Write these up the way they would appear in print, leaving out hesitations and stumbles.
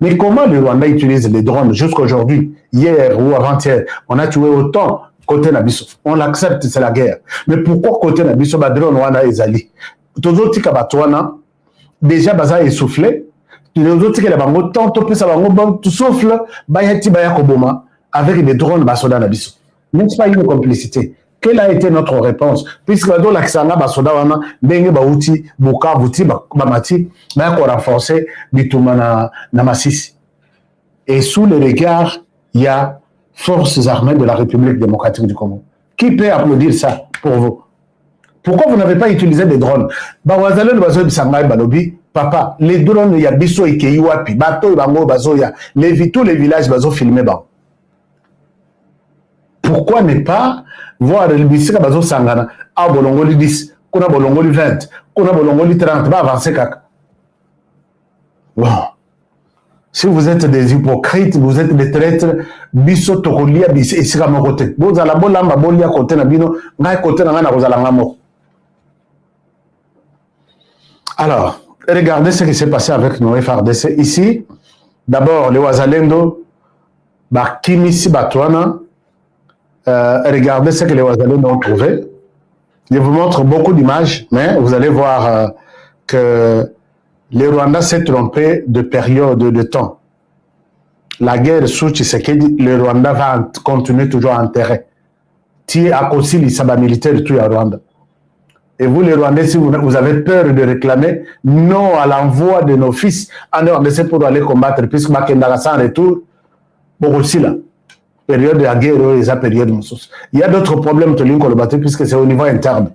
Mais comment le Rwanda utilise les drones jusqu'aujourd'hui, hier ou avant-hier, on a tué autant côté Nabiso. On l'accepte, c'est la guerre. Mais pourquoi côté Nabiso, ba drone wana ezali? Toujours tika batwana, déjà baza essoufflé. Les autres qui les bango tant tout ça bango bon tout souffle, bayati bayakoboma avec des drones basoda Nabiso. N'est-ce pas une complicité? Quelle a été notre réponse? Puisque dans l'accent basoda wana, bengue bauti, buka buti, bamati, bayako renforcer bitumana na Masisi. Et sous le regard, il y a forces armées de la République démocratique du Congo. Qui peut applaudir ça pour vous? Pourquoi vous n'avez pas utilisé des drones? Papa, les drones, il y a biso et keiwapi, bateau, bango, bazoya, tous les villages, bazo filmés. Pourquoi ne pas voir le bisika bazo sangana, ah bolongoli 10, kuna bolongoli 20, kuna bolongoli 30, va avancer kaka. Bon. Si vous êtes des hypocrites, vous êtes des traîtres, biso tokolia bis esika mokote. Vous allez bolamba bolia côté na bino, ngai côté na ngana kozala ngamo. Alors, regardez ce qui s'est passé avec nos FRDC ici. D'abord, les Wazalendo, Kimisi Batouana. Regardez ce que les Wazalendo ont trouvé. Je vous montre beaucoup d'images, mais vous allez voir que le Rwanda s'est trompé de période de temps. La guerre sous Tshisekedi, le Rwanda va continuer toujours à enterrer. Ti a aussi les sabbats militaires tout à Rwanda. Et vous, les Rwandais, si vous avez peur de réclamer non à l'envoi de nos fils en RDC pour aller combattre, puisque Bakendara sans retour, bon aussi là, période de la guerre, il y a période de il y a d'autres problèmes de l'Incolobate, puisque c'est au niveau interne.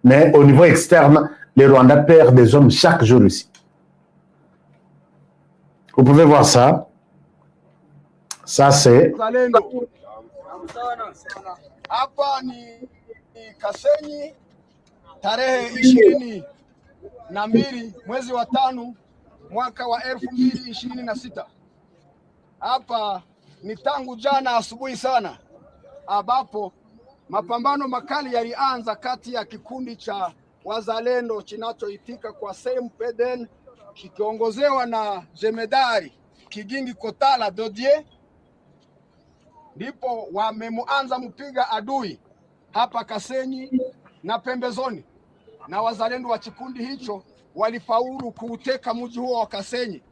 Mais au niveau externe, les Rwandais perdent des hommes chaque jour ici. Vous pouvez voir ça. Ça, c'est... Tarehe 22 mwezi wa 5 mwaka wa 2026. Hapa ni tangu jana asubuhi sana ambapo mapambano makali yalianza kati ya kikundi cha wazalendo kinachoitika kwa CMPDN kikiongozewa na Jemedari Kigingi Kotala Dodie, ndipo wameanza mpiga adui hapa Kasenyi na pembezoni, na wazalendo wa kikundi hicho walifaulu kuuteka mji huo wa Kasenyi.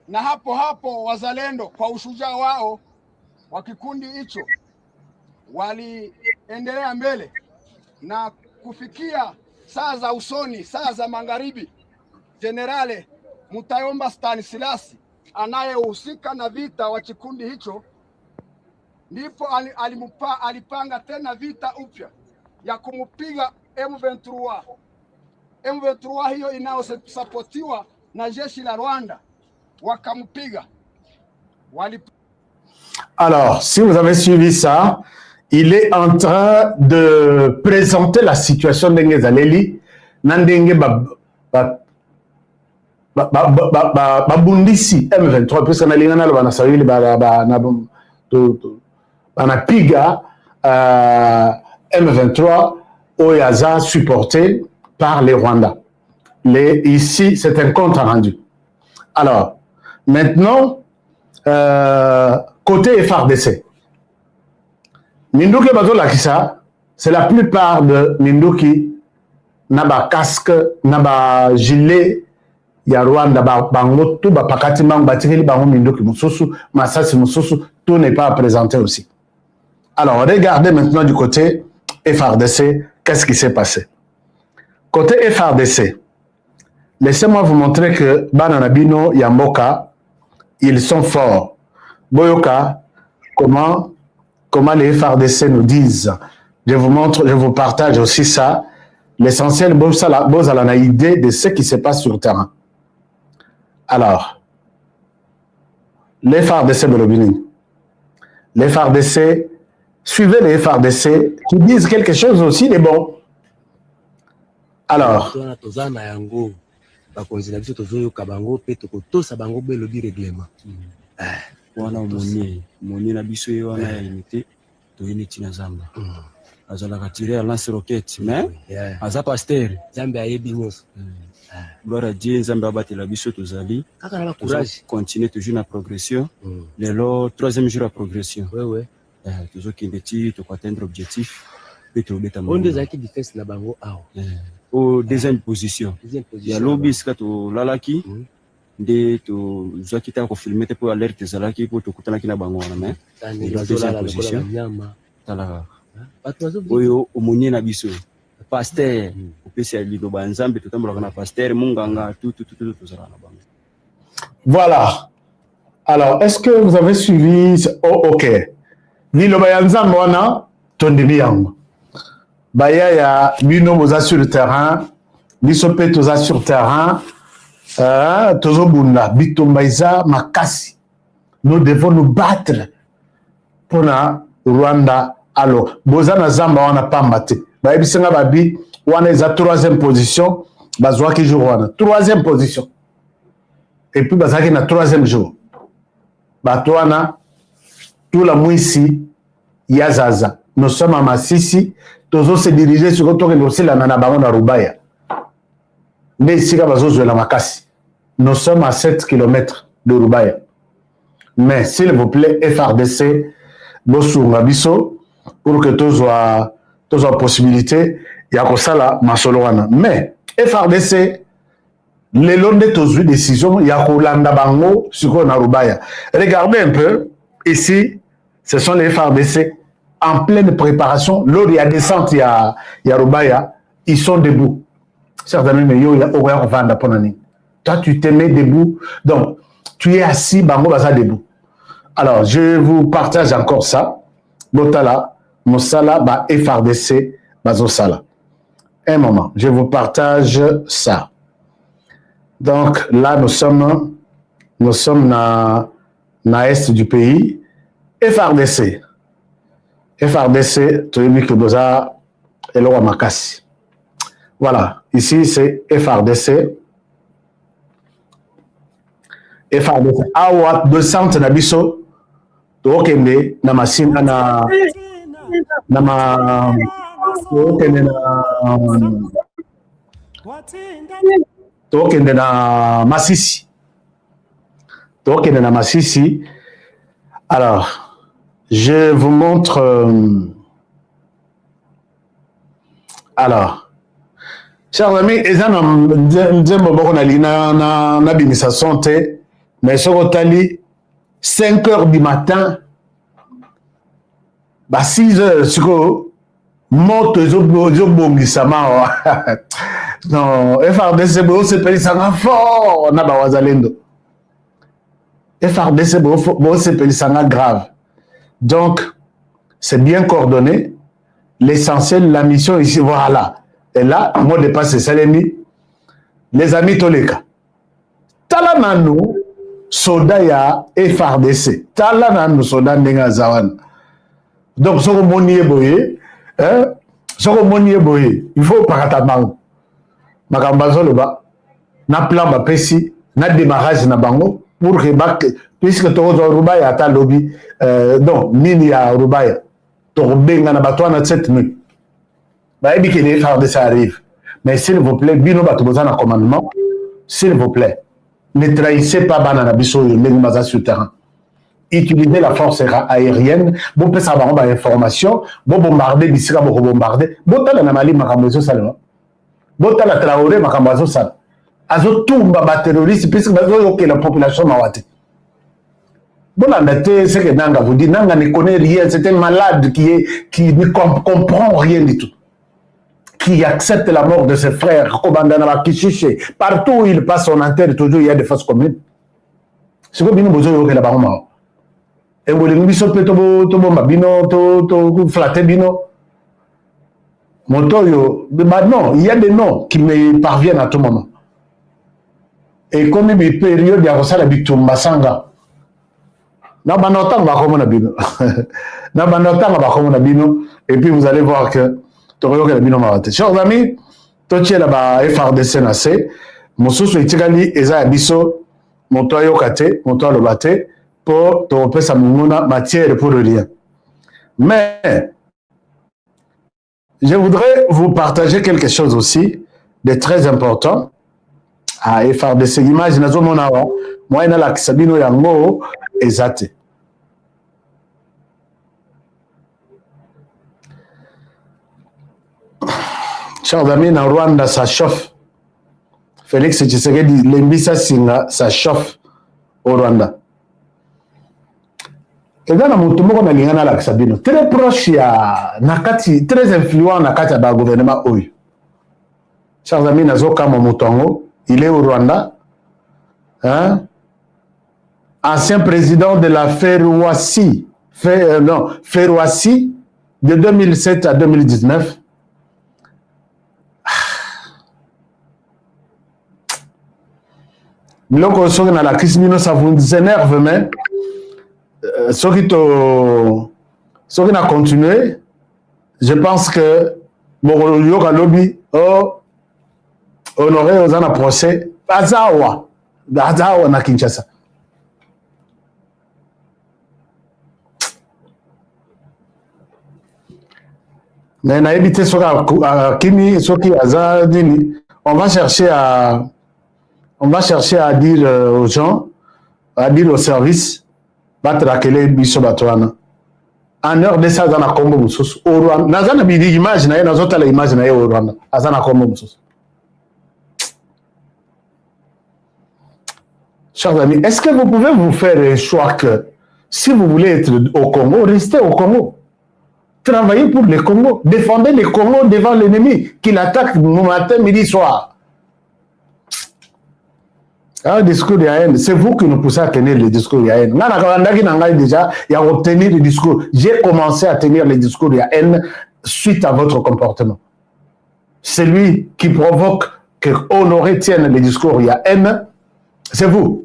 Na hapo hapo wazalendo kwa ushujaa wao wa kikundi hicho waliendelea mbele na kufikia saa za usoni, saa za magharibi, Generale Mutayomba Stanislas anayehusika na vita wa kikundi hicho ndipo alipanga tena vita upya ya kumupiga M23. M23 hiyo inayosapotiwa na jeshi la Rwanda wakamupiga. Alors, si vous avez suivi ça, il est en train de présenter la situation d'Enge Zaleli, Nandenge Babundisi M23, puisque na lingana lo banasawili banapiga M23 Oyaza supporté par les Rwandais. Ici, c'est un compte rendu. Alors, maintenant, côté FRDC, Minduki Bazo Lakisa, c'est la plupart de Minduki naba casque, naba gilet, ya Rwanda, bango tout, pakati mang batikeli bango Minduki Mususu, Masasi Mususu, tout n'est pas présenté aussi. Alors, regardez maintenant du côté FRDC, qu'est-ce qui s'est passé. Côté FRDC, laissez-moi vous montrer que Bananabino, Yamboka, ils sont forts. Boyoka, comment les FRDC nous disent. Je vous montre, je vous partage aussi ça. L'essentiel, vous avez une idée de ce qui se passe sur le terrain. Alors, les FRDC Belobinin, les FRDC, suivez les FRDC qui disent quelque chose aussi de bon. Alors, wana moni na biso ye wana ya unité toyini tina zamba azala ka tirer lance roquette mais aza pasteur zambe ayebi nyos gloire à Dieu nzambe abatela biso tozali courage continuer toujours na progression lelo troisième jour à progression ouais tozokende ti tokoatteindre objectif mpe tobeta on des aki defense na bango awa au deuxième position ya lobi esika tolalaki nde tozwaki taka kofilme te mpo alerte ezalaki mpo tokutanaki na bango wana mais deuxième position tala oyo omonie na biso pasteur opesi ya liloba ya nzambe totambolaka na pasteur munganga tozalaka na bango. Voilà. Alors, est-ce que vous avez suivi? Oh, ok. Liloba ya nzambe wana tondimi yango. Baya ya bino boza sur le terrain, biso pe toza sur terrain, tozobunda bitumba iza makasi. Nous devons nous battre pour na Rwanda. Alors, boza na zamba wana pamba te. Bayebisenga babi wana eza troisième position, bazwaki jour wana. Troisième position. Et puis bazaki na troisième jour. Bato wana tout la mwisi ya zaza. Nous sommes à Masisi, tozo se diriger sur le dossier la nana bango na Rubaya. Mais ici ka bazo la makasi. Nous sommes à 7 km de Rubaya. Mais s'il vous plaît, FRDC, bosunga biso pour que tous la possibilité ya kosala masolo wana. Mais FRDC les londes tous décision ya kolanda bango sur na Rubaya. Regardez un peu ici, ce sont les FRDC en pleine préparation. Lors il y a descente il y a Rubaya, ils sont debout. Certainement mais yo ya oya vanda ponani. Toi tu te mets debout. Donc tu es assis bango baza debout. Alors je vous partage encore ça. Botala Mosala ba FRDC bazo sala. Un moment, je vous partage ça. Donc là nous sommes na est du pays. FRDC, tu as mis que boza elora makasi. Voilà, ici c'est FRDC. FRDC. Awa de centre na biso tokende na masina na tokende na Masisi. Tokende na Masisi. Alors, je vous montre. Alors, chers amis, mais ce que 5 heures du matin, 6 heures, ce que moto non, FRDC c'est payé ça fort, na ba wazalendo. FRDC c'est payé ça grave. Donc, c'est bien coordonné. L'essentiel, la mission ici, voilà. Et là, moi, de passer Salemi, les amis Toleka. Talananu, soda ya FRDC. Talananu, soda Nenga Zawan. Donc, ce que mon boye, il faut paratamango. Makambazo le bas, na plan ba pesi, na démarrage na bango, pour que puisque tu as Rubaya à lobby, non, mini à Rubaya, tu as benga na bateau na cette nuit. Bah, et bien que les FRDC arrivent. Mais s'il vous plaît, bino batobozan en commandement, s'il vous plaît, ne trahissez pas banana biso maza sur terrain. Utilisez la force aérienne, bon peut savoir ba information, bon bombarder bisika bon bombarder, bon tala na mali makambozo salama. Bon tala Traoré makambozo sal. Azo tumba ba terroriste puisque bazo que la population mawate. Bon, c'est que Nanga vous dit, Nanga ne connaît rien, c'est un malade qui ne comprend rien du tout. Qui accepte la mort de ses frères, partout où il passe son enterre, toujours il y a des fausses communes. C'est comme nous besoin de la barre. Et vous voulez nous to flatter bino. Montoyo, non, il y a des noms qui me parviennent à tout moment. Et comme une période, il y a ça la bitumba sanga. Et puis vous allez voir que chers amis, tu es là-bas FRDC nase, Mosusu itikali eza biso, montoyo kate, montoyo lobate, pour te repérer sa matière pour le rien. Mais je voudrais vous partager quelque chose aussi de très important. Ah, FRDC, image, moi, il y a la Sabino Yango, exact. Chers amis, dans Rwanda, ça chauffe. Félix Tshisekedi, Lembisa Singa, ça chauffe au Rwanda. Et dans la Sabino, très proche, Nakati, très influent Nakati dans le gouvernement Oyo. Chers amis, Nazoka Momotongo, il est au Rwanda. Hein? Ancien président de la Ferouassi, Ferouassi, de 2007 à 2019. Miloko soki na la crise mino ça vous énerve mais soki na continuer, je pense que mon yoga lobby honoré aux ana procès azawa na Kinshasa. Mais na éviter kimi soki azadini, on va chercher à dire aux gens, à dire au service, battre la kele biso batwana. En heure de ça, dans la combo mususu. Au Rwanda, nazana bidi image na ye, nazota la image na ye au Rwanda. Azana combo mususu. Chers amis, est-ce que vous pouvez vous faire un choix que si vous voulez être au Congo, restez au Congo. Travaillez pour le Congo. Défendez le Congo devant l'ennemi qui l'attaque matin, midi, soir. Un discours de haine, c'est vous qui nous poussez à tenir le discours de haine. Déjà, il y a obtenu le discours. J'ai commencé à tenir le discours de haine suite à votre comportement. Celui qui provoque que Honoré tienne le discours de haine, c'est vous.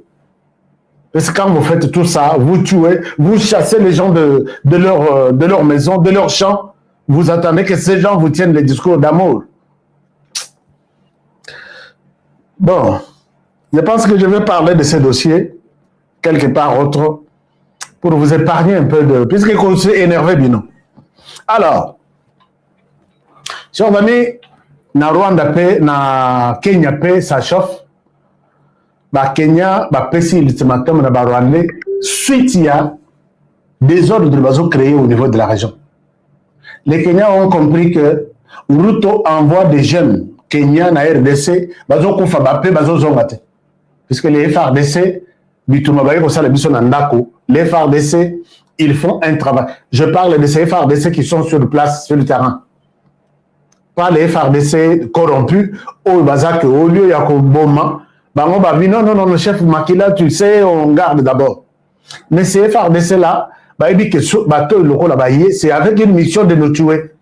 Parce que quand vous faites tout ça, vous tuez, vous chassez les gens de leur maison, de leur champ, vous attendez que ces gens vous tiennent le discours d'amour. Bon. Je pense que je vais parler de ces dossiers, quelque part autre, pour vous épargner un peu de... Puisque vous êtes énervé, bien non. Alors, chers amis, na Rwanda paix, na Kenya paix, ça chauffe. Ba Kenya, ba pesi l'ultimatum na ba Rwandais, suite il y a des ordres de bateaux créés au niveau de la région. Les Kenyans ont compris que Ruto envoie des jeunes Kenyans na RDC, bateaux qu'on fait bapé, bateaux zongate. Puisque les FRDC, les FRDC, ils font un travail. Je parle de ces FRDC qui sont sur place, sur le terrain. Pas les FRDC corrompus, au bazak, au lieu de Boma, non, le chef Makila, tu sais, on garde d'abord. Mais ces FRDC-là, c'est avec une mission de nous tuer.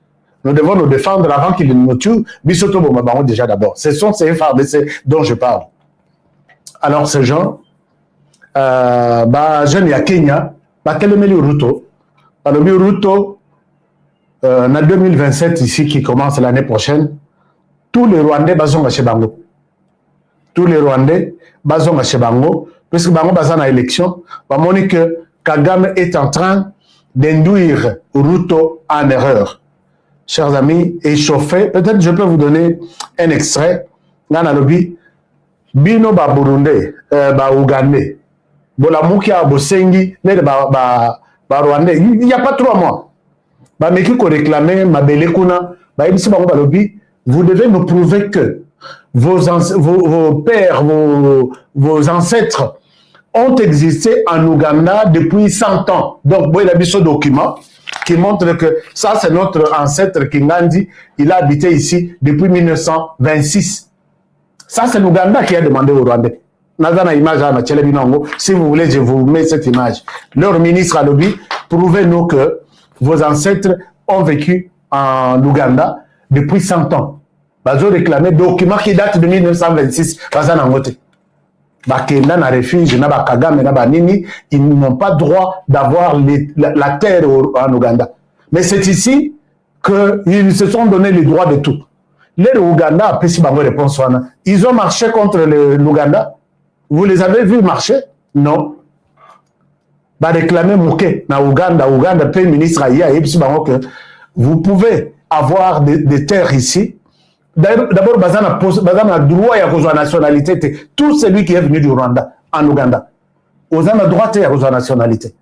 Nous devons nous défendre avant qu'ils nous tuent. Déjà d'abord. Ce sont ces FRDC dont je parle. Alors, ces gens, jeunes ya Kenya, Telemeli Ruto, le Ruto, en 2027 ici, qui commence l'année prochaine, tous les Rwandais bazonga chez Bango. Tous les Rwandais bazonga chez Bango, puisque Bango bazana élection, bamoni que Kagame est en train d'induire Ruto en erreur. Chers amis, échauffés, peut-être je peux vous donner un extrait, dans la lobby. Bino ba Burundais, ba Ougandais, Bolamukia, Bosengi, ba Rwandais, il n'y a pas 3 mois. Ba meki ko réclamer ma belekuna, ba ibisi ba balobi, vous devez nous prouver que vos pères, vos ancêtres ont existé en Ouganda depuis 100 ans. Donc, il y a ce document qui montre que ça, c'est notre ancêtre Kingandi, il a habité ici depuis 1926. Ça, c'est l'Ouganda qui a demandé aux Rwandais. Si vous voulez, je vous mets cette image. Leur ministre a dit, prouvez-nous que vos ancêtres ont vécu en Ouganda depuis 100 ans. Ils ont réclamé un document qui date de 1926. Ils n'ont pas droit d'avoir la terre en Ouganda. Mais c'est ici qu'ils se sont donné le droit de tout. Les Ouganda a pris réponse. Ils ont marché contre l'Ouganda. Vous les avez vus marcher? Non. Bah réclamer Mouké na Ouganda, Premier ministre que vous pouvez avoir des terres ici D'abord, Bazana a droit à la nationalité. Tout celui qui est venu du Rwanda, en Ouganda, vous avez droit à la nationalité.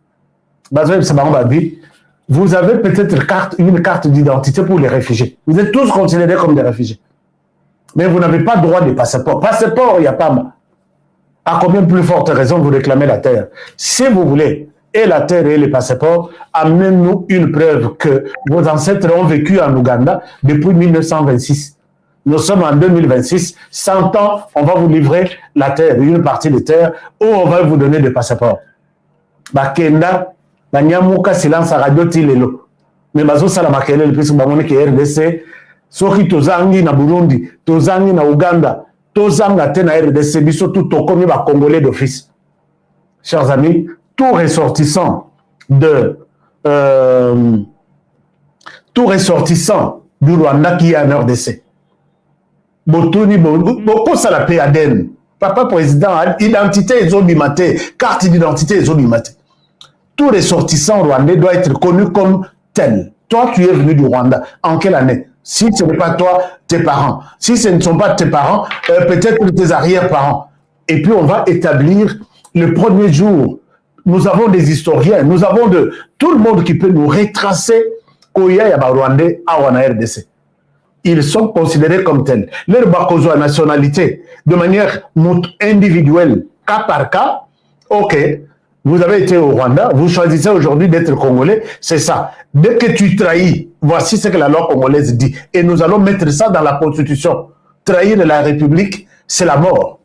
Vous avez peut-être une carte d'identité pour les réfugiés. Vous êtes tous considérés comme des réfugiés. Mais vous n'avez pas droit de passeport. Passeport, il n'y a pas. À combien plus forte raison vous réclamez la terre? Si vous voulez, et la terre et les passeports, amenez-nous une preuve que vos ancêtres ont vécu en Ouganda depuis 1926. Nous sommes en 2026, 100 ans, on va vous livrer la terre, une partie des terres, ou on va vous donner des passeports. Bakenda, Banyamuka, silence à radio Tilelo. Mais Bazo Salamakele, le plus que qui est RDC, Soki Tozangi na Burundi, Tozangi na Ouganda, Tozanga te na RDC, biso tout au commis ba Congolais d'office. Chers amis, tout ressortissant du Rwanda qui est en RDC. Botoni, beaucoup ça la paix à Den. Papa président, identité et zobimate, carte d'identité et zobimate. Tout ressortissant rwandais doit être connu comme tel. Toi, tu es venu du Rwanda. En quelle année? Si ce n'est pas toi, tes parents. Si ce ne sont pas tes parents, peut-être tes arrière-parents. Et puis on va établir le premier jour. Nous avons des historiens, nous avons tout le monde qui peut nous retracer Koya Yaba Rwandais à Wana RDC. Ils sont considérés comme tels. Leur bakozo à nationalité, de manière individuelle, cas par cas, ok, vous avez été au Rwanda, vous choisissez aujourd'hui d'être Congolais, c'est ça. Dès que tu trahis, voici ce que la loi congolaise dit. Et nous allons mettre ça dans la Constitution. Trahir la République, c'est la mort.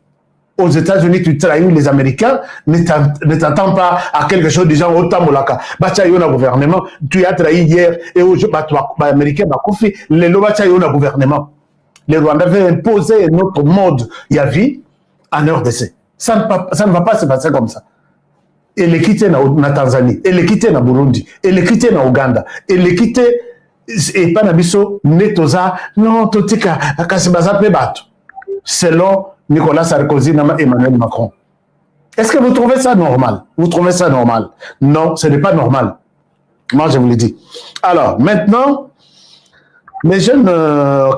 Aux États-Unis, tu trahis les Américains, ne t'attends pas à quelque chose du genre au Tamolaka. Bachaïona gouvernement, tu as trahi hier, et aujourd'hui, Américain, Bakoufi, les Lobachaïona gouvernement. Les Rwandais veulent imposer notre mode Yavi en RDC. Ça ne va pas se passer comme ça. Et les quitter na Tanzanie, et les quitter na Burundi, et les quitter na Ouganda, et les quitter, et pas na biso, netoza, non, totika, akasibaza pebato. Selon Nicolas Sarkozy et Emmanuel Macron. Est-ce que vous trouvez ça normal? Vous trouvez ça normal? Non, ce n'est pas normal. Moi, je vous le dis. Alors, maintenant, les jeunes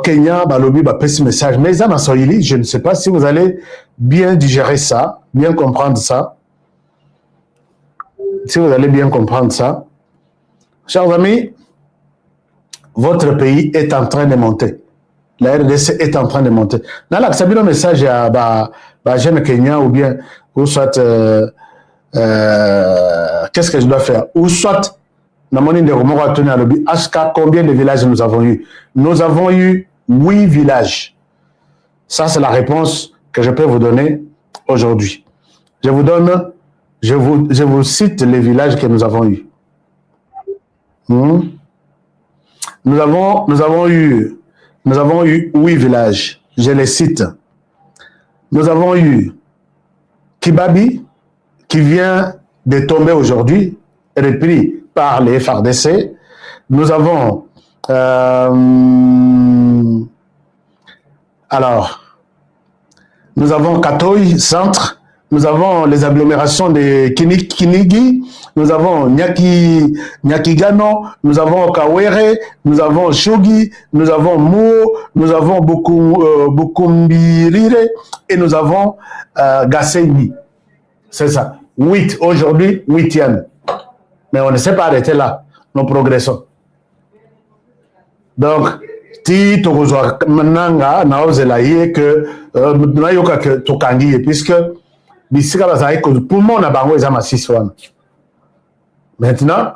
Kenyans, Balobi, ce message, mais ils en ont sorti, je ne sais pas si vous allez bien digérer ça, bien comprendre ça. Si vous allez bien comprendre ça. Chers amis, votre pays est en train de monter. La RDC est en train de monter. Dans la un message à jeune Kenya ou bien, ou soit, qu'est-ce que je dois faire? Ou soit, combien de villages nous avons eu? Nous avons eu 8 villages. Ça, c'est la réponse que je peux vous donner aujourd'hui. Je vous cite les villages que nous avons eu. Nous avons eu 8 villages, je les cite. Nous avons eu Kibabi, qui vient de tomber aujourd'hui, repris par les FARDC. Nous avons nous avons Katoy, centre. Nous avons les agglomérations de Kinigi, nous avons Nyakigano, nous avons Kawere, nous avons Shogi, nous avons Mou, nous avons Bukumbirire et nous avons Gasenyi. C'est ça. 8 aujourd'hui, 8e. Mais on ne s'est pas arrêté là. Nous progressons. Donc, si tu as Nanga, Naozelaye, que Nayoka que Tokangi, puisque pour moi, on a bango les Massis. Maintenant,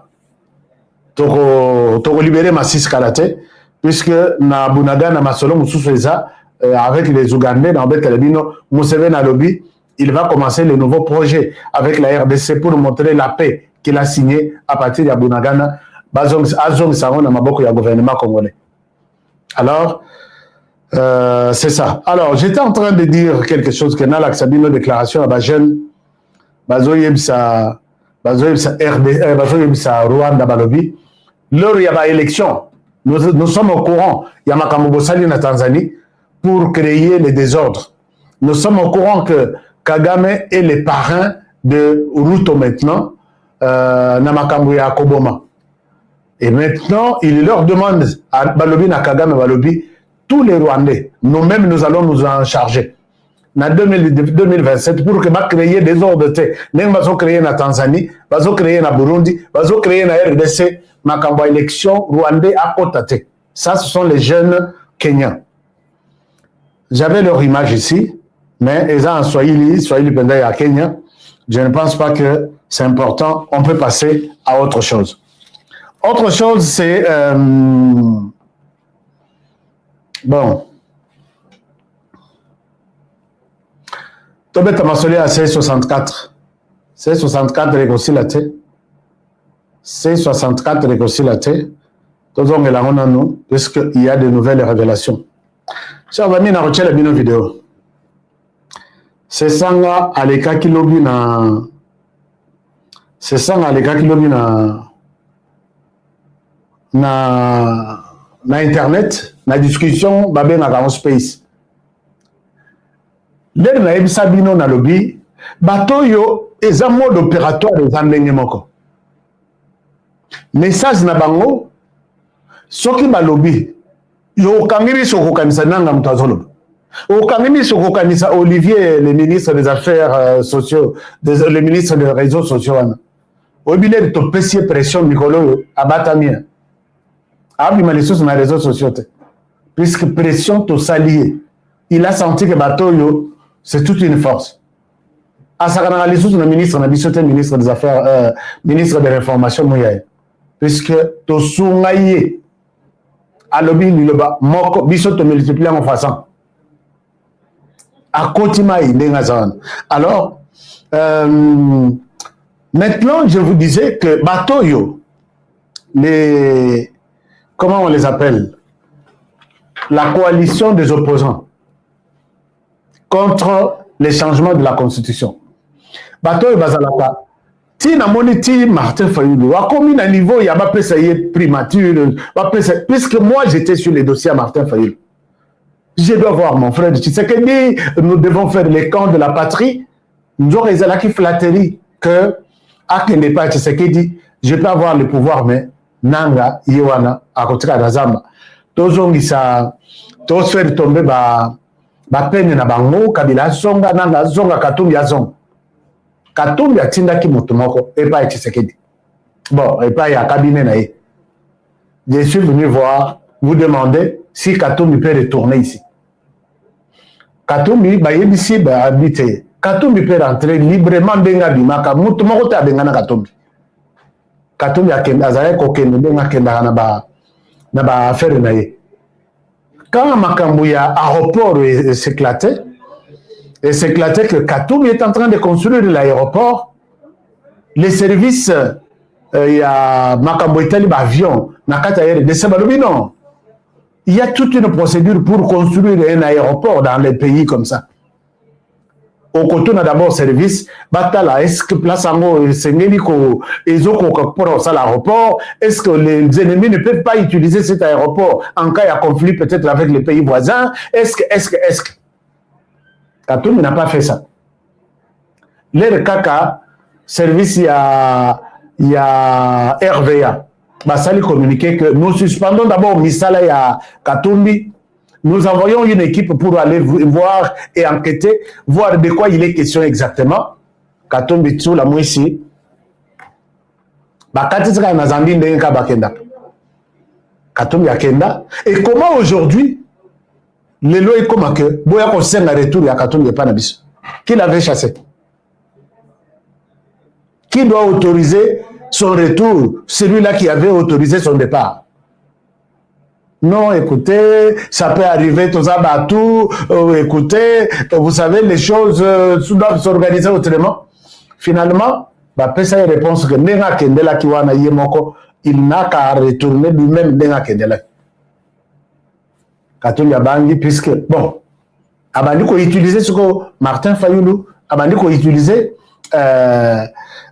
tu as libéré Massis Kalate, puisque na Bunaga, na Masolo, Moussouza, avec les Ougandais, dans Betelebino, Mousseveni Alobi, il va commencer le nouveau projet avec la RDC pour nous montrer la paix qu'il a signée à partir de Bunagana, Azong Saron, na Maboko, ya gouvernement congolais. Alors, c'est ça. Alors, j'étais en train de dire quelque chose que Nalak Sabino déclaration à Bajen, Bazoyebsa Rwanda Balobi. Lors il y a élection, nous sommes au courant, il y a Makamobosali en Tanzanie pour créer les désordres. Nous sommes au courant que Kagame est le parrain de Ruto maintenant, Namakambu ya Koboma. Et maintenant, il leur demande à Balobi, na Kagame Balobi, tous les Rwandais, nous-mêmes, nous allons nous en charger. En 2027, pour que va créer des ordres de nous allons créer en Tanzanie, nous allons créer en Burundi, nous allons créer en RDC, ma élection Rwandais à Kotate. Ça, ce sont les jeunes Kenyans. J'avais leur image ici, mais ils ont en Swahili pendant à Kenya. Je ne pense pas que c'est important. On peut passer à autre chose. Autre chose, c'est... bon. Tobet Tamasoli à C64. C64 réconciliaté. C64 réconciliaté. Tous on est là, on a nous, puisqu'il y a de nouvelles révélations. Ça va mis dans la vidéo. C'est ça à l'écart qui lobby na. C'est ça à l'écart qui lobby na internet, na discussion, babé na dans space. L'air na ebisa bino na lobby, bato yo eza mode opératoire des andenge moko. Message na bango, soki ba lobby, yo kangiri soko kanisa nanga mutazolo. Au Kamini Sokokanisa Olivier, le ministre des Affaires sociaux, le ministre des réseaux sociaux, au bilan de ton PC pression, Nicolo, à Batamia. Abli Malissus sur les réseaux sociaux. Puisque pression, tout s'allier. Il a senti que Batoyo, c'est toute une force. À Sakana Malissus, le ministre des Affaires, ministre de l'Information, puisque tout soumaillé. À l'objet, Moko, Bissot, te multiplie en façon. À Kotimaï, alors, maintenant, je vous disais que Batoyo, comment on les appelle? La coalition des opposants contre les changements de la Constitution. Batoyo Bazalaka, Tina Moniti Martin Fayoulou, a commis un niveau, il y a pas primature, puisque moi j'étais sur les dossiers à Martin Fayoulou. Je dois voir mon frère Tshisekedi, nous devons faire les camps de la patrie. Nous aurons la qui flatterie que, à qui n'est pas Tshisekedi, je peux avoir le pouvoir, mais Nanga, Iwana, à côté de Zamba. Tous ont ça, tous faire tomber ba peine na bango, Kabila Zonga, Nanga, Zonga, Katumbi Zong. Katumbi a tinda ki motumoko, et pas Tshisekedi. Bon, et pas il y a cabinet naïe. Je suis venu voir, vous demander si Katumbi peut retourner ici. Katumbi, ici, habité. Katumbi peut rentrer librement dans Bimaka. Moutoumoko ta bengana Katumbi. Katumbi a Azaya Kokene, Benga Kenda na ba affaire naïe. Quand Makambouya aéroport s'éclatait, et s'éclatait que Katumbi est en train de construire l'aéroport, les services, il y a Makambouya avion, Nakata de non. Il y a toute une procédure pour construire un aéroport dans les pays comme ça. Au côté, on a d'abord service. Batala, est-ce que place en haut, c'est Nélico, ils ont pour l'aéroport? Est-ce que les ennemis ne peuvent pas utiliser cet aéroport en cas de conflit peut-être avec les pays voisins? Est-ce que Katoum n'a pas fait ça. Les Kaka, service, il y a RVA. Basali communiqué que nous suspendons d'abord Misala et Katumbi. Nous envoyons une équipe pour aller voir et enquêter, voir de quoi il est question exactement. Katumbi tout la moisi. Bakatizika nazandi ndenga bakenda. Katumbi akenda. Et comment aujourd'hui les lois est comme que boya ko senga retour ya Katumbi pas na biso. Qui l'avait chassé? Qui doit autoriser son retour, celui-là qui avait autorisé son départ? Non, écoutez, ça peut arriver, tout ça, tout, écoutez, vous savez, les choses doivent s'organiser autrement. Finalement, Pesa réponse que Nenga Kendela Kiwana Yemoko, il n'a qu'à retourner lui-même Nenga Kendela. Katolia Bangi, puisque, bon, Abandi ko utiliser ce que Martin Fayoulou, Abandi ko utiliser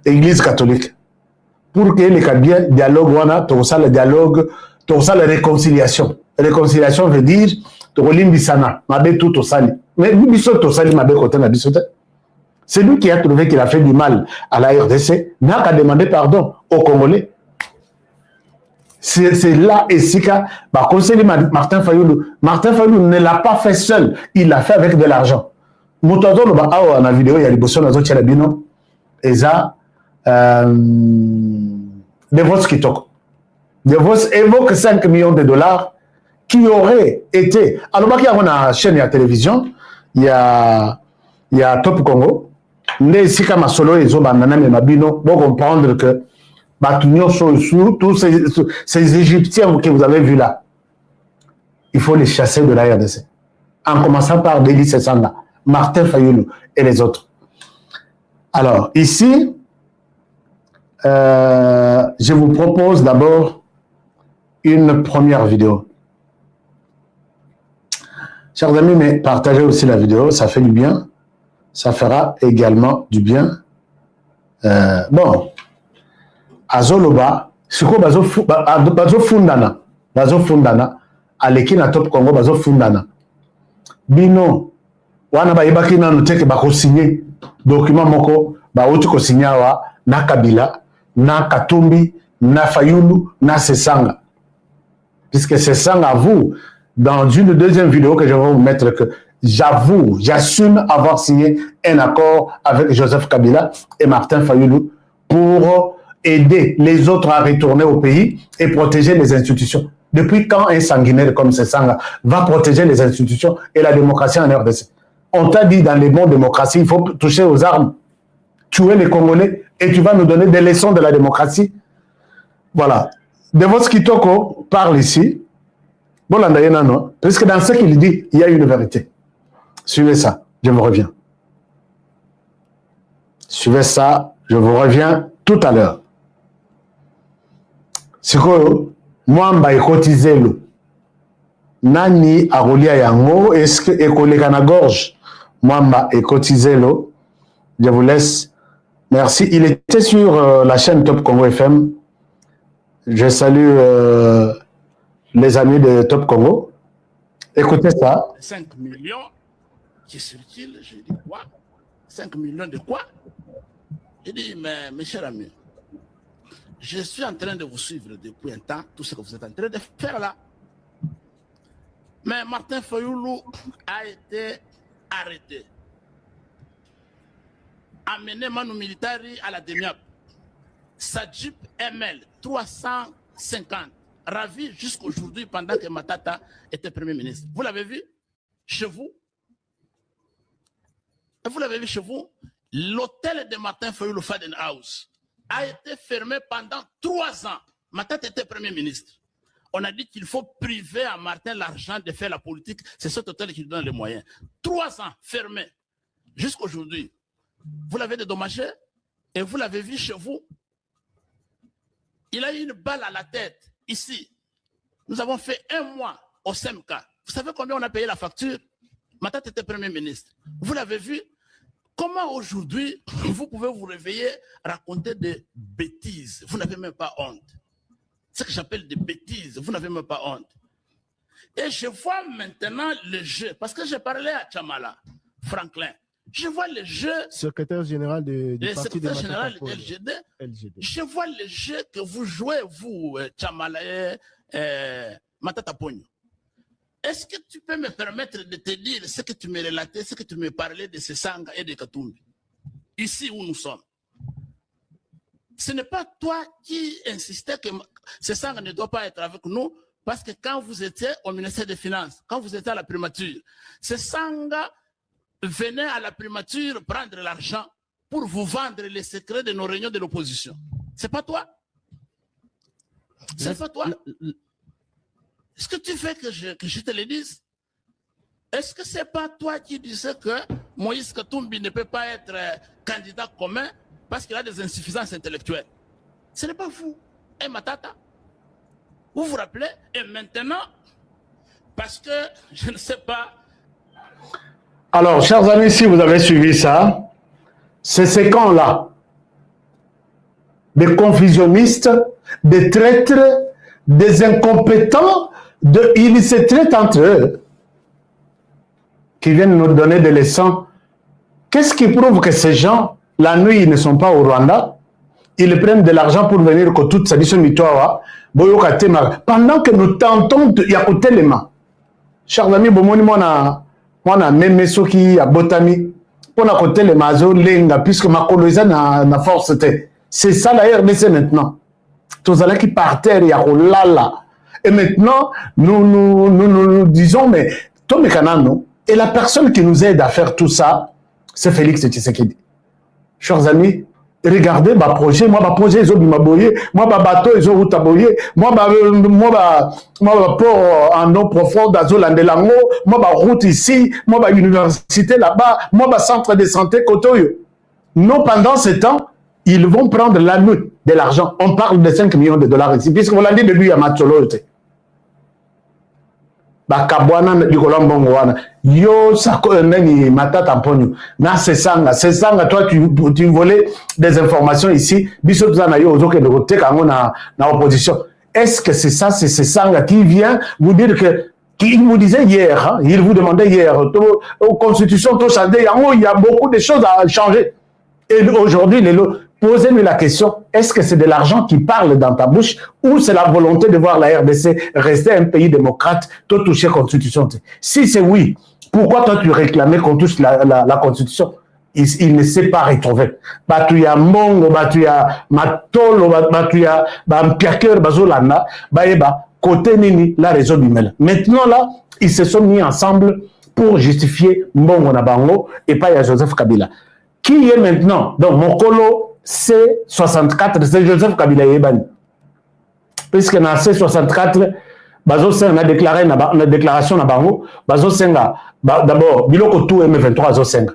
l'Église catholique. Pour que les bien dialogue, tout ça le dialogue, tout ça la réconciliation. Réconciliation veut dire to limbisana, mabe tout sali. Mais biso to sali mabe côté na biso. C'est lui qui a trouvé qu'il a fait du mal à la RDC, n'a qu'à demander pardon aux Congolais. C'est là, et Sika, bah, conseiller Martin Fayoulou. Martin Fayoulou ne l'a pas fait seul, il l'a fait avec de l'argent. Moutazo, on a la vidéo, il y a les bossons, les autres, bino, et ça, des votes qui toquent. Des votes évoquent 5 millions de dollars qui auraient été. Alors, il y a une chaîne de télévision, il y a Top Congo, mais Sika Masolo et Zobanana, mais Mabino, pour comprendre que tous ces Égyptiens que vous avez vus là, il faut les chasser de la RDC. En commençant par Déli Sessanga, Martin Fayoulou et les autres. Alors, ici, je vous propose d'abord une première vidéo. Chers amis, mais partagez aussi la vidéo, ça fait du bien. Ça fera également du bien. Bon. Azoloba, siko bazo fundana, aleki na Top Congo bazo fundana. Bino, wana ba ibaki na noteke bako signer document moko, ba uti ko signawa na Kabila, na Katumbi, na Fayoulou, na Sessanga. Puisque Sessanga avoue, dans une deuxième vidéo que je vais vous mettre, que j'assume avoir signé un accord avec Joseph Kabila et Martin Fayoulou pour aider les autres à retourner au pays et protéger les institutions. Depuis quand un sanguinaire comme Sessanga va protéger les institutions et la démocratie en RDC? On t'a dit dans les bons démocraties, il faut toucher aux armes, tuer les Congolais et tu vas nous donner des leçons de la démocratie. Voilà. Devos Kitoko parle ici. Parce que dans ce qu'il dit, il y a une vérité. Suivez ça, je vous reviens. Suivez ça, je vous reviens tout à l'heure. Siko mwamba ekotize lo nani arolia yango est-ce que ekoleka na gorge mwamba ekotize lo. Je vous laisse. Merci. Il était sur la chaîne Top Congo FM. Je salue les amis de Top Congo. Écoutez ça. 5 millions qui circulent, je dis quoi? 5 millions de quoi? Je dis, mais mes chers amis, je suis en train de vous suivre depuis un temps, tout ce que vous êtes en train de faire là. Mais Martin Fayoulou a été arrêté. Amené Manu Militari à la Demiap. Sa Jeep ML 350, ravi jusqu'aujourd'hui pendant que Matata était Premier ministre. Vous l'avez vu chez vous? Vous l'avez vu chez vous? L'hôtel de Martin Fayoulou Faden House a été fermé pendant 3 ans. Matata était Premier ministre. On a dit qu'il faut priver à Martin l'argent de faire la politique. C'est cet hôtel qui lui donne les moyens. 3 ans fermé jusqu'aujourd'hui. Vous l'avez dédommagé et vous l'avez vu chez vous. Il a eu une balle à la tête ici. Nous avons fait 1 mois au SEMCA. Vous savez combien on a payé la facture? Matata était Premier ministre. Vous l'avez vu? Comment aujourd'hui, vous pouvez vous réveiller, raconter des bêtises? Vous n'avez même pas honte. Ce que j'appelle des bêtises, vous n'avez même pas honte. Et je vois maintenant le jeu, parce que j'ai parlé à Chamala, Franklin. Je vois le jeu. Secrétaire général du parti de général LGD. Je vois le jeu que vous jouez, vous, Chamala et Matata Pogno. Est-ce que tu peux me permettre de te dire ce que tu me relatais, ce que tu me parlais de Sessanga et de Katumbi, ici où nous sommes? Ce n'est pas toi qui insistais que Sessanga ne doit pas être avec nous, parce que quand vous étiez au ministère des Finances, quand vous étiez à la primature, Sessanga venait à la primature prendre l'argent pour vous vendre les secrets de nos réunions de l'opposition. C'est pas toi? C'est pas toi? Est-ce que tu fais que je te le dise? Est-ce que c'est pas toi qui disais que Moïse Katumbi ne peut pas être candidat commun parce qu'il a des insuffisances intellectuelles? Ce n'est pas vous. Et Matata, vous vous rappelez? Et maintenant, parce que je ne sais pas. Alors, chers amis, si vous avez suivi ça, c'est ces camps-là, des confusionnistes, des traîtres, des incompétents, ils se traitent entre eux, qui viennent nous donner des leçons. Qu'est-ce qui prouve que ces gens, la nuit, ils ne sont pas au Rwanda? Ils prennent de l'argent pour venir que toute sa mission mitoa, boyoka tema pendant que nous tentons de yakoter les mains. Chers amis, bomoni mwana même soki ya botami pona koter les mains lenga puisque ma coloisa na force était. C'est ça la RDC maintenant. Tous allez qui par terre ya kolala. Et maintenant nous disons mais Tom Kanano et la personne qui nous aide à faire tout ça, c'est Félix Tshisekedi. Chers amis, regardez ma projet, moi ma projet ils ont bimaboyé, moi ma bateau ils ont routaboyé, moi ma port en eau profonde à Zolandelango, moi ma route ici, moi ma université là-bas, moi ma centre de santé Kotoyo. Non, pendant ce temps, ils vont prendre la nuit de l'argent. On parle de 5 millions de dollars ici, puisque vous l'avez dit depuis à Matcholo. Bakabwana Nikolambongo wana yo sako nani matata mponyo na sesanga toi tu volais des informations ici biso tuzana yo ozoke de côté kango na opposition. Est-ce que c'est ça, c'est sesanga qui vient vous dire que il vous disait hier, hein, il vous demandait hier aux constitutions tout changé, il y a beaucoup de choses à changer. Et aujourd'hui posez-lui la question, est-ce que c'est de l'argent qui parle dans ta bouche ou c'est la volonté de voir la RDC rester un pays démocrate, tout toucher la Constitution? Si c'est oui, pourquoi toi tu réclamais qu'on touche la Constitution? Il ne s'est pas retrouvé. Batuya Mongo, Batuya Matolo, Batuya Mpiaker, Bazolanda, Baeba, côté Nini, la raison du mêle. Maintenant là, ils se sont mis ensemble pour justifier Mbongo Nabango et pas à Joseph Kabila. Qui est maintenant? Donc, Mokolo, C64, c'est Joseph Kabila Yebani. Puisque dans C64, Bazo Senga a déclaré une déclaration na Bango, Bazo Senga, d'abord, Biloko tout M23 Bazo Senga.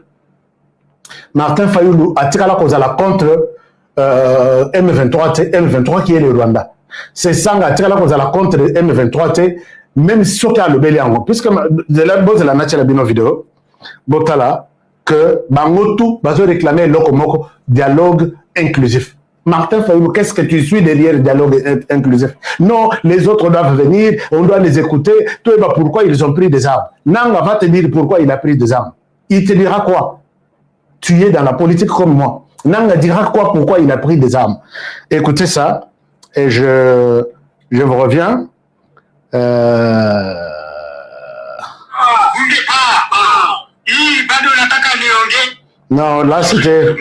Martin Fayoulou a tiré la cause à la contre M23 qui est le Rwanda. C'est Sanga a tiré la cause à la contre M23, même si c'est le Béliango. Puisque de la base de la nature de nos vidéos, Botala, que Bangotou va se réclamer lokomoko dialogue inclusif. Martin Fayoulou, qu'est-ce que tu suis derrière le dialogue inclusif? Non, les autres doivent venir, on doit les écouter. Toi, pourquoi ils ont pris des armes? Nanga va te dire pourquoi il a pris des armes. Il te dira quoi? Tu es dans la politique comme moi. Nanga dira quoi pourquoi il a pris des armes? Écoutez ça, et je vous reviens. Non, là c'était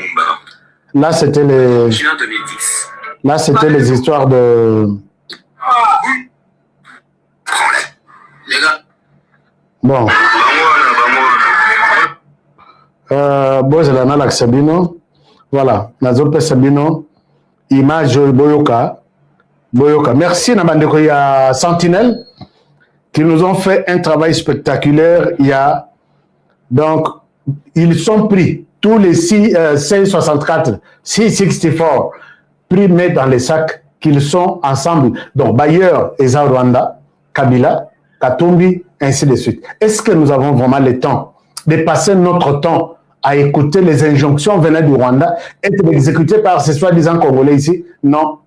les histoires de bon Bozela na Sabino, voilà, Nazope Sabino, image Boyoka. Merci Nabandeko, il y a Sentinelle qui nous ont fait un travail spectaculaire. Il y a donc ils sont pris tous les 664, 664 pris mais dans les sacs qu'ils sont ensemble. Donc Bayer, Eza Rwanda, Kabila, Katumbi, ainsi de suite. Est-ce que nous avons vraiment le temps de passer notre temps à écouter les injonctions venant du Rwanda, être exécuté par ces soi-disant Congolais ici? Non,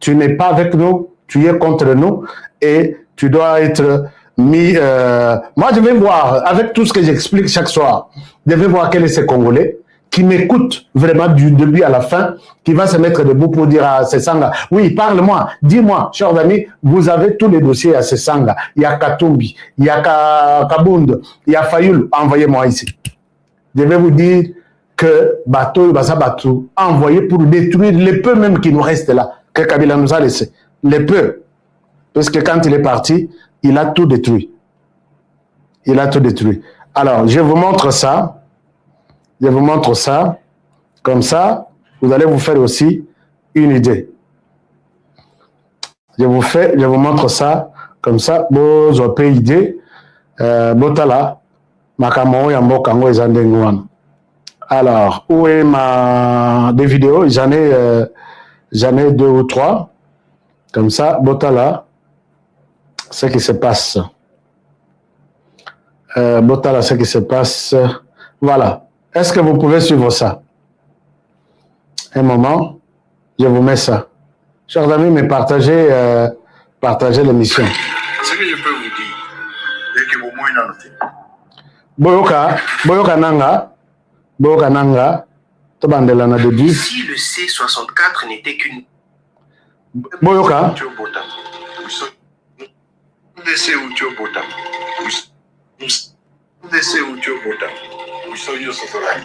tu n'es pas avec nous, tu es contre nous et tu dois être mis... moi, je vais voir, avec tout ce que j'explique chaque soir, je vais voir quel est ce Congolais qui m'écoute vraiment du début à la fin, qui va se mettre debout pour dire à Sesanga, oui, parle-moi, dis-moi, chers amis, vous avez tous les dossiers à Sesanga, il y a Katumbi, il y a Kabund, il y a Fayoul, envoyez-moi ici. Je vais vous dire que Bateau Basabatou a envoyé pour détruire les peu même qui nous restent là, que Kabila nous a laissé, les peu, parce que quand il est parti, il a tout détruit. Il a tout détruit. Alors, je vous montre ça. Je vous montre ça. Comme ça, vous allez vous faire aussi une idée. Je vous montre ça. Comme ça, vous avez une idée. Botala, Makamoro Yambokango et Zandengouan. Alors, où est des vidéos? J'en ai 2 ou 3. Comme ça, Botala. Ce qui se passe. Botala, ce qui se passe. Voilà. Est-ce que vous pouvez suivre ça? Un moment, je vous mets ça. Chers amis, mais partagez l'émission. Ce que je peux vous dire, c'est que vous m'avez noté. Boyoka Nanga, Tobandelana de 10. Si le C64 n'était qu'une... Boyoka. ndese uti obota ndese uti obota bisonyo sosolani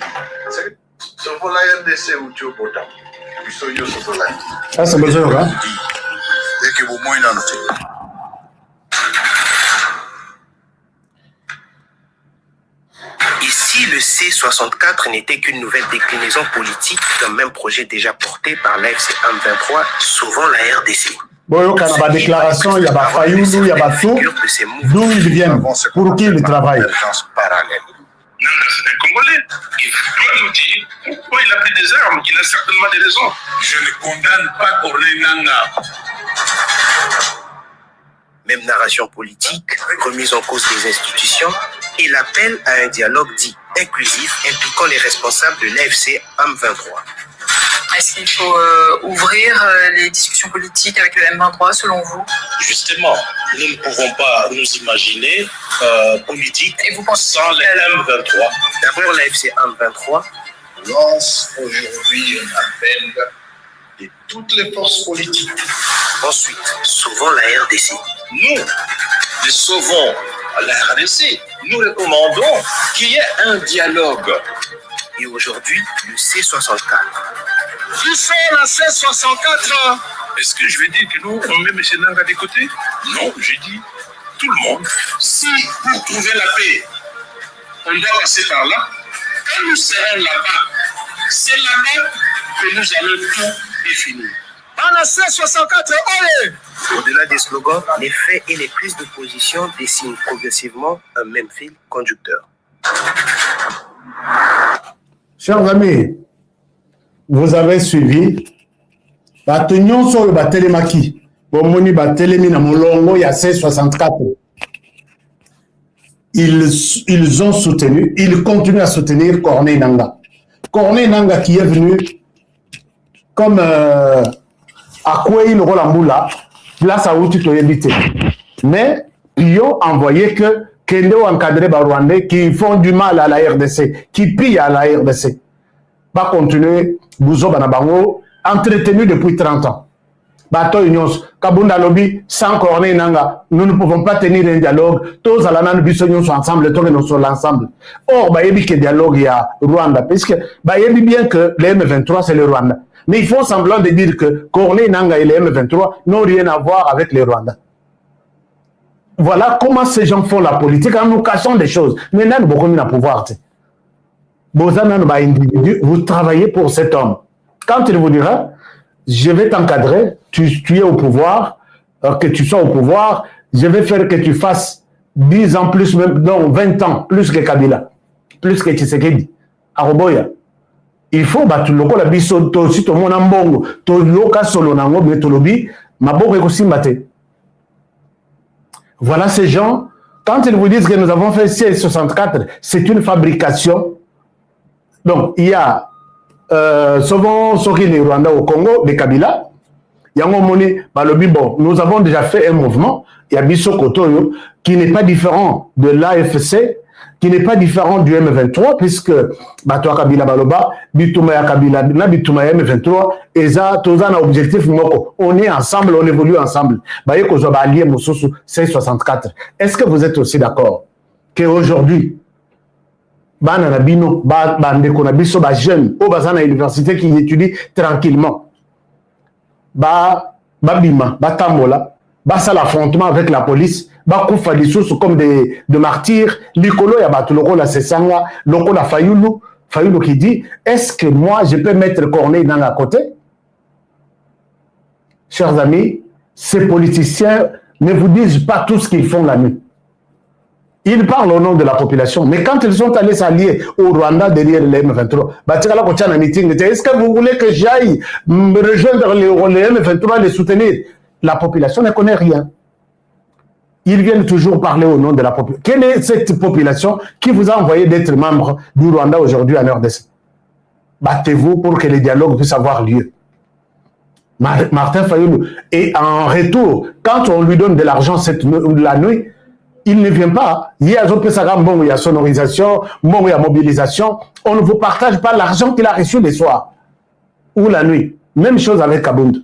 sofola ya ndese uti obota bisonyo sosolani sasa bezoka eke bomoina note. Ici, le C64 n'était qu'une nouvelle déclinaison politique d'un même projet déjà porté par l'AFC M23, souvent la RDC. Bon, il y a des déclarations, il y a des faillots, il y a des tout. D'où ils viennent, pour qui ils travaillent. Nanga, c'est un Congolais. Il doit nous dire pourquoi il a pris des armes. Il a certainement des raisons. Je ne condamne pas Corneille Nanga. Même narration politique, remise en cause des institutions et l'appel à un dialogue dit inclusif impliquant les responsables de l'AFC M23. Est-ce qu'il faut ouvrir les discussions politiques avec le M23 selon vous? Justement, nous ne pouvons pas nous imaginer politique et vous pensez sans le M23. D'abord, l'AFC M23 lance aujourd'hui un appel de toutes les forces politiques. Ensuite, souvent la RDC. Nous sauvons la RDC. Nous recommandons qu'il y ait un dialogue. Et aujourd'hui, le C64. Qui sont la C64? Est-ce que je vais dire que nous, on met M. Nanga des côtés? Non, j'ai dit tout le monde. Si pour trouver la paix, on doit passer par là, quand nous serons là-bas, c'est là-bas que nous allons tout définir. Dans la C64, allez! Au-delà des slogans, les faits et les prises de position dessinent progressivement un même fil conducteur. Chers amis, vous avez suivi Batenyon sur le Batelemaki, Bomoni Batelemi na Molongo, il y a C64. Ils ont soutenu, ils continuent à soutenir Corneille Nanga. Corneille Nanga qui est venu comme à quoi il rôle en boula, place à où tu t'es évité. Mais ils ont envoyé que Kendo encadré par Rwandais qui font du mal à la RDC, qui pillent à la RDC. Va continuer, Bouzo Banabango, entretenu depuis 30 ans. Bato Unions, Kabunda Lobby, sans Corneille Nanga, nous ne pouvons pas tenir un dialogue. Tous à la nana Bissonion sont ensemble, tous nous sommes ensemble. Or, il y a un dialogue, il y a Rwanda, puisque il y a bien que les M23 c'est le Rwanda. Mais il faut semblant de dire que Corneille Nanga et les M23 n'ont rien à voir avec les Rwandais. Voilà comment ces gens font la politique en nous cachant des choses. Maintenant, nous avons le pouvoir. Vous travaillez pour cet homme. Quand il vous dira, je vais t'encadrer, tu es au pouvoir, que tu sois au pouvoir, je vais faire que tu fasses 10 ans plus, même, non, 20 ans plus que Kabila, plus que Tshisekedi, à Roboya. Il faut battre le la biso, si tout le monde en bongo, tout le cas solo nango, mais tout le bi, ma bongo aussi maté. Voilà ces gens, quand ils vous disent que nous avons fait C64, c'est une fabrication. Donc, il y a souvent les Rwandais au Congo, les Kabila. Il y a un moment, bon, nous avons déjà fait un mouvement, il y a Bisso Kotoyo, qui n'est pas différent de l'AFC, qui n'est pas différent du M23, puisque Batoa Kabila Baloba, Bitumaya Kabila, Bitumaya M23, et ça, tous un objectif, on est ensemble, on évolue ensemble. C64. Est-ce que vous êtes aussi d'accord qu'aujourd'hui, Bananabino, Bandekonabiso, jeunes, au bassin à l'université qui étudient tranquillement, Babima, Batambola, ça l'affrontement avec la police, Bakoufa des sources comme des martyrs, Licolo Yabatuloko la Sessanga, Loko la Fayoulou qui dit, est-ce que moi je peux mettre Corneille dans la côté? Chers amis, ces politiciens ne vous disent pas tout ce qu'ils font la nuit. Ils parlent au nom de la population, mais quand ils sont allés s'allier au Rwanda derrière les M23, est-ce que vous voulez que j'aille rejoindre les M23 et les soutenir? La population ne connaît rien. Ils viennent toujours parler au nom de la population. Quelle est cette population qui vous a envoyé d'être membre du Rwanda aujourd'hui en RDC? Battez-vous pour que les dialogues puissent avoir lieu. Martin Fayoulou. Et en retour, quand on lui donne de l'argent la nuit, il ne vient pas. Il y a sonorisation, il y a mobilisation. On ne vous partage pas l'argent qu'il a reçu le soir ou la nuit. Même chose avec Kabund.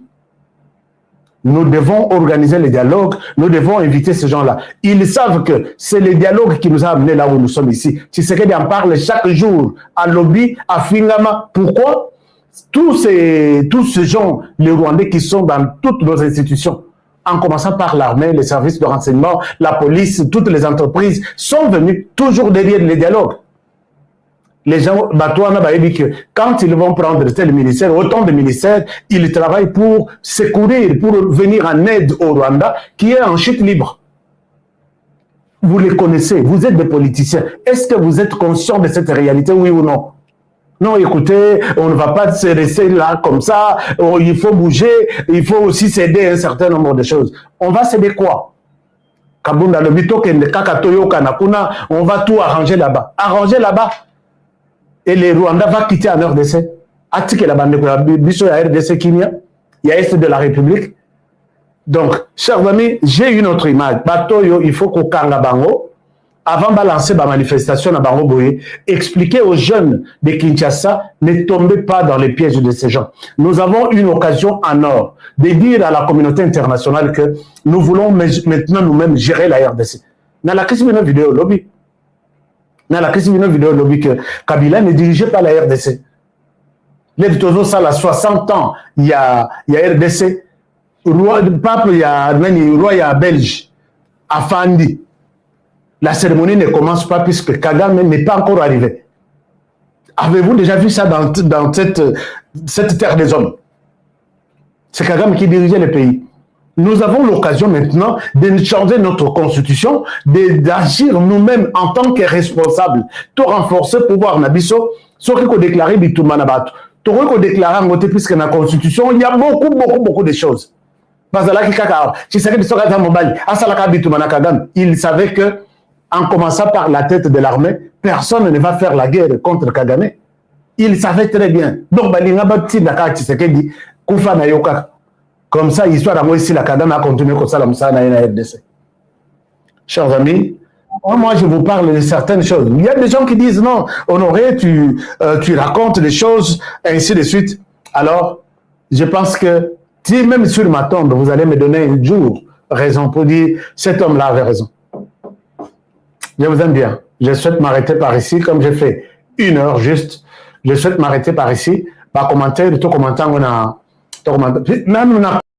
Nous devons organiser les dialogues, nous devons inviter ces gens-là. Ils savent que c'est le dialogue qui nous a amenés là où nous sommes ici. Tshisekedi en parle chaque jour à Lobby, à Fingama. Pourquoi? Tous ces gens, les Rwandais qui sont dans toutes nos institutions, en commençant par l'armée, les services de renseignement, la police, toutes les entreprises, sont venus toujours derrière les dialogues. Les gens, quand ils vont prendre tel ministère, autant de ministères, ils travaillent pour secourir, pour venir en aide au Rwanda, qui est en chute libre. Vous les connaissez, vous êtes des politiciens. Est-ce que vous êtes conscients de cette réalité, oui ou non? Non, écoutez, on ne va pas se rester là comme ça, il faut bouger, il faut aussi céder un certain nombre de choses. On va céder quoi? Kabunda le bito kende kakatoyo kanakuna, on va tout arranger là-bas. Arranger là-bas. Et les Rwandais vont quitter en RDC. Attique la bande de biso ya RDC Kenya, il y a Est de la République. Donc, chers amis, j'ai une autre image. Batoyo, il faut qu'au Kanga Bango, avant de lancer la manifestation à Bango Boye, expliquer aux jeunes de Kinshasa, ne tombez pas dans les pièges de ces gens. Nous avons une occasion en or de dire à la communauté internationale que nous voulons maintenant nous-mêmes gérer la RDC. Dans la question de notre vidéo lobby, que Kabila ne dirigeait pas la RDC. Les Tozo, ça, 60 ans, il y a RDC. Le pape, il y a Belge, Afandi. La cérémonie ne commence pas puisque Kagame n'est pas encore arrivé. Avez-vous déjà vu ça dans cette terre des hommes? C'est Kagame qui dirigeait le pays. Nous avons l'occasion maintenant de changer notre constitution, d'agir nous-mêmes en tant que responsables, de renforcer le pouvoir Nabiso, ce qu'il faut déclarer Bitumanabat. Tout ce qu'on déclare en côté puisque dans la constitution, il y a beaucoup de choses. Il savait que en commençant par la tête de l'armée, personne ne va faire la guerre contre Kagame. Il savait très bien. Donc, comme ça, l'histoire à moi ici, la Kagame a continué comme ça, la Moussa na RDC. Chers amis, moi je vous parle de certaines choses. Il y a des gens qui disent non, Honoré, tu racontes des choses, ainsi de suite. Alors, je pense que si même sur ma tombe, vous allez me donner un jour raison pour dire cet homme-là avait raison. Je vous aime bien. Je souhaite m'arrêter par ici, comme j'ai fait 1 heure juste. Je souhaite m'arrêter par ici. Par commentaire, tout commentaire, on a. Même on a